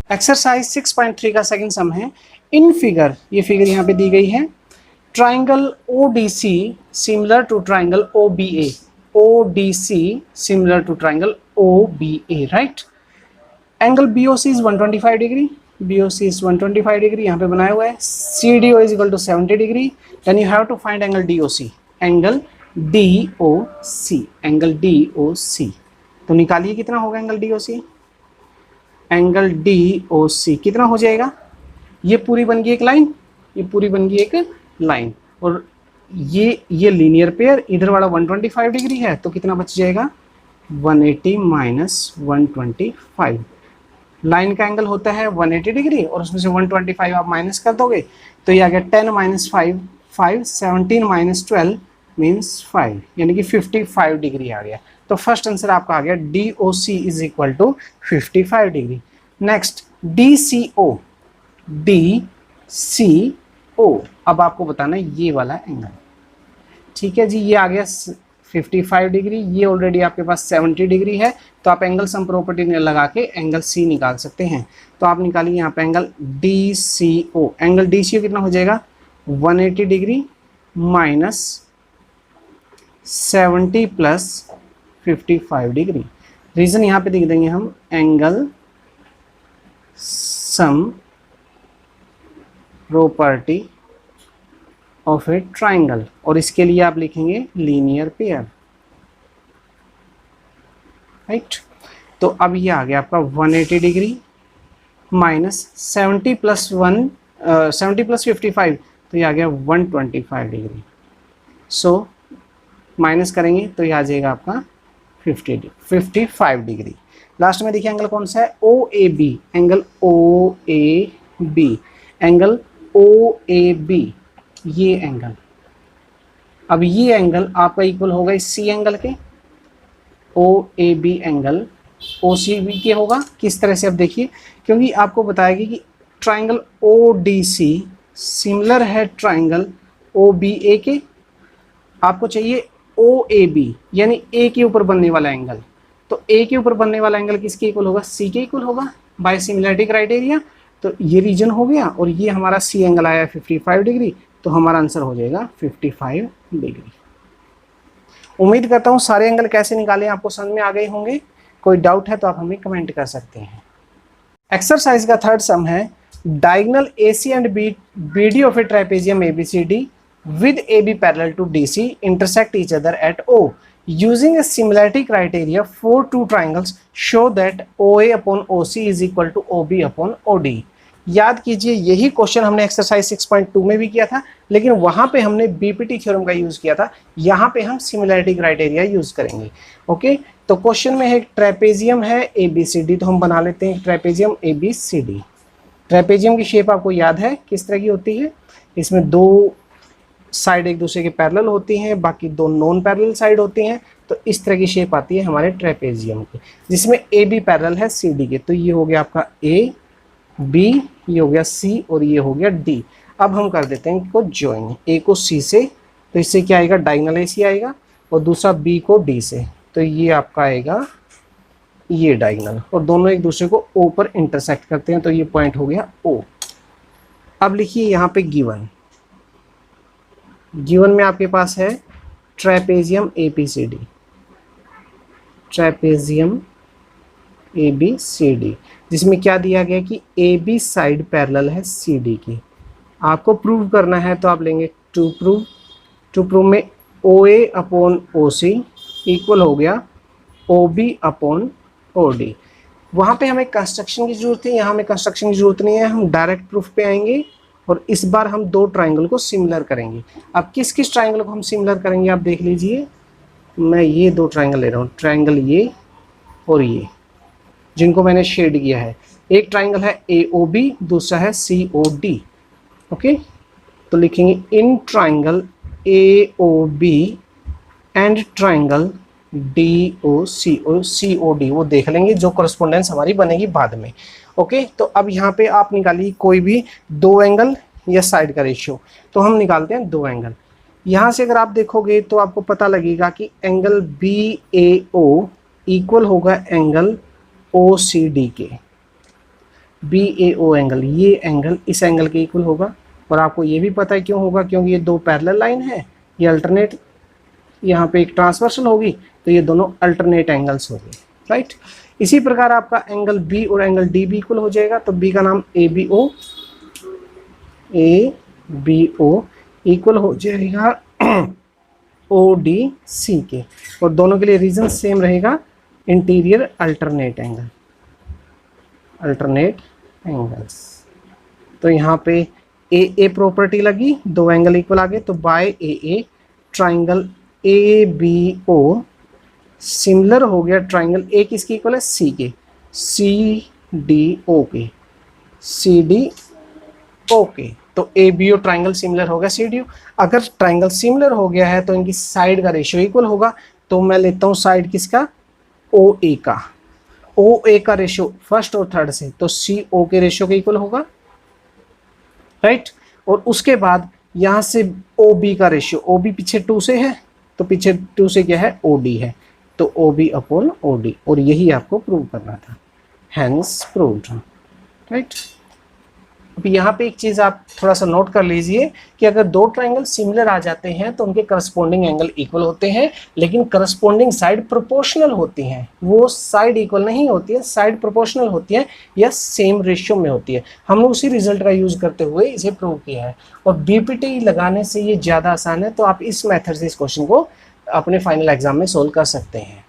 Exercise 6.3 का second सम है। In figure, ये फिगर यहाँ पे दी गई है, triangle ODC similar to triangle OBA, ODC similar to triangle OBA, right. Angle BOC is 125 degree, BOC is 125 degree यहाँ पे बनाया हुआ है। CDO is equal to 70 degree. Then you have to find angle DOC, angle DOC, angle DOC। तो निकालिए कितना होगा angle DOC। Angle DOC कितना हो जाएगा, ये पूरी बन गई एक लाइन, ये पूरी बन गई एक लाइन, और ये लीनियर पेयर, इधर वाला 125 डिग्री है, तो कितना बच जाएगा 180 माइनस 125। लाइन का एंगल होता है 180 डिग्री और उसमें से 125 आप माइनस कर दोगे तो ये आ गया 10 माइनस 5, 5, 17 माइनस 12 मीन्स 5, यानी कि 55 डिग्री आ गया। तो फर्स्ट आंसर आपका आ गया DOC is equal to 55 degree. Next DCO, DCO अब आपको बताना है ये वाला एंगल, ठीक है जी। ये आ गया 55 डिग्री, ये ऑलरेडी आपके पास 70 डिग्री है, तो आप एंगल सम प्रॉपर्टी लगा के एंगल C निकाल सकते हैं। तो आप निकालिए यहाँ पे एंगल DCO, एंगल DCO कितना हो जाएगा 180 degree minus 70 plus 55 degree. Reason यहाँ पे लिख देंगे हम, angle sum property of a triangle, और इसके लिए आप लिखेंगे लीनियर पेयर, राइट। तो अब ये आ गया आपका 180 डिग्री माइनस 70 प्लस 55, तो ये आ गया 125 डिग्री। सो माइनस करेंगे तो ये आ जाएगा आपका 55 डिग्री। लास्ट में देखिए एंगल कौन सा है, OAB, angle OAB, angle OAB, ये एंगल। अब ये एंगल आपका इक्वल होगा इस C एंगल के, OAB एंगल OCB के होगा। किस तरह से, अब देखिए, क्योंकि आपको बताएगी कि ट्राइंगल ODC सिमिलर है ट्राइंगल OBA के, आपको चाहिए OAB यानी A के ऊपर बनने वाला एंगल। तो A के ऊपर बनने वाला एंगल किसके इक्वल होगा, C के इक्वल होगा बाय सिमिलरिटी क्राइटेरिया। तो ये रीजन हो गया और ये हमारा C एंगल आया 55 डिग्री, तो हमारा आंसर हो जाएगा 55 डिग्री। उम्मीद करता हूँ सारे एंगल कैसे निकालें आपको समझ में आ गए होंगे। कोई डाउट है तो आप हमें कमेंट कर सकते हैं। एक्सरसाइज का थर्ड सम है, diagonal AC and BD of A trapezium ABCD with AB parallel to DC intersect each other at O. Using a similarity criteria for two triangles, show that OA upon OC is equal to OB upon OD. याद कीजिए यही question हमने exercise 6.2 में भी किया था, लेकिन वहां पे हमने BPT थ्योरम का यूज किया था, यहाँ पे हम सिमिलरिटी क्राइटेरिया यूज करेंगे। ओके, तो क्वेश्चन में है ट्रेपेजियम है ABCD, तो हम बना लेते हैं ट्रेपेजियम ABCD। ट्रेपेजियम की शेप आपको याद है किस तरह की होती है, इसमें दो साइड एक दूसरे के पैरेलल होती हैं, बाकी दो नॉन पैरेलल साइड होती हैं। तो इस तरह की शेप आती है हमारे ट्रेपेजियम की, जिसमें AB पैरेलल है CD के। तो ये हो गया आपका A, B, ये हो गया C और ये हो गया D। अब हम कर देते हैं इनको ज्वाइन, A को C से, तो इससे क्या आएगा डायगोनल AC आएगा, और दूसरा B को D से, तो ये आपका आएगा ये डायगोनल, और दोनों एक दूसरे को O पर इंटरसेक्ट करते हैं, तो ये पॉइंट हो गया O। अब लिखिए यहाँ पे गिवन में आपके पास है ट्रेपेजियम ABCD, ट्रेपेजियम ABCD, जिसमें क्या दिया गया कि AB साइड पैरेलल है CD की। आपको प्रूव करना है तो आप लेंगे टू प्रूव में OA अपॉन OC इक्वल हो गया OB अपॉन OD। वहाँ पे हमें कंस्ट्रक्शन की जरूरत है, यहाँ हमें कंस्ट्रक्शन की जरूरत नहीं है, हम डायरेक्ट प्रूफ पे आएंगे और इस बार हम दो ट्राइंगल को सिमिलर करेंगे। अब किस किस ट्राइंगल को हम सिमिलर करेंगे आप देख लीजिए, मैं ये दो ट्राइंगल ले रहा हूँ, ट्राइंगल ये और ये, जिनको मैंने शेड किया है। एक ट्राइंगल है AOB, दूसरा है COD। ओके, तो लिखेंगे in triangle AOB and triangle DOC और COD, वो देख लेंगे, जो करस्पोंडेंस हमारी बनेगी बाद में। ओके, तो अब यहाँ पे आप निकालिए कोई भी दो एंगल या साइड का रेशियो। तो हम निकालते हैं दो एंगल। यहाँ से अगर आप देखोगे तो आपको पता लगेगा कि एंगल BAO इक्वल होगा एंगल OCD के। बी ए ओ एंगल, ये एंगल इस एंगल के इक्वल होगा। और आपको ये भी पता है क्यों होगा, क्योंकि ये दो पैरेलल लाइन है, ये अल्टरनेट, यहाँ पे एक ट्रांसवर्सल होगी, तो ये दोनों अल्टरनेट एंगल्स होंगे, राइट। इसी प्रकार आपका एंगल बी और एंगल डी भी इक्वल हो जाएगा, तो बी का नाम ए बी ओ इक्वल हो जाएगा ओ डी सी के, और दोनों के लिए रीजन सेम रहेगा, इंटीरियर अल्टरनेट एंगल्स। तो यहाँ पे ए प्रॉपर्टी लगी, दो एंगल इक्वल आ गए, तो by a triangle A B O similar हो गया ट्राइंगल ए किसके इक्वल है, सी के, सी डी ओ के, सी डी ओ के। तो A B O triangle similar हो गया सी डी ओ। अगर ट्राइंगल सिमिलर हो गया है तो इनकी साइड का रेशियो इक्वल होगा, तो मैं लेता हूँ साइड किसका, ओ ए का, ओ ए का रेशियो फर्स्ट और थर्ड से, तो सी ओ के रेशियो के इक्वल होगा, राइट। और उसके बाद यहाँ से ओ बी का रेशियो, ओ बी पीछे 2 से है, तो पीछे 2 से क्या है, ओ डी है, तो O B upon O D, और यही आपको प्रूव करना था, हैंस प्रूव्ड, राइट। अब यहाँ पे एक चीज़ आप थोड़ा सा नोट कर लीजिए कि अगर दो ट्राइंगल सिमिलर आ जाते हैं तो उनके करस्पॉन्डिंग एंगल इक्वल होते हैं, लेकिन करस्पॉन्डिंग साइड प्रोपोर्शनल होती हैं, वो साइड इक्वल नहीं होती है, साइड प्रोपोर्शनल होती है या सेम रेशियो में होती है। हमने उसी रिजल्ट का यूज़ करते हुए इसे प्रूव किया है, और बीपीटी लगाने से ये ज़्यादा आसान है, तो आप इस मेथड से इस क्वेश्चन को अपने फाइनल एग्जाम में सोल्व कर सकते हैं।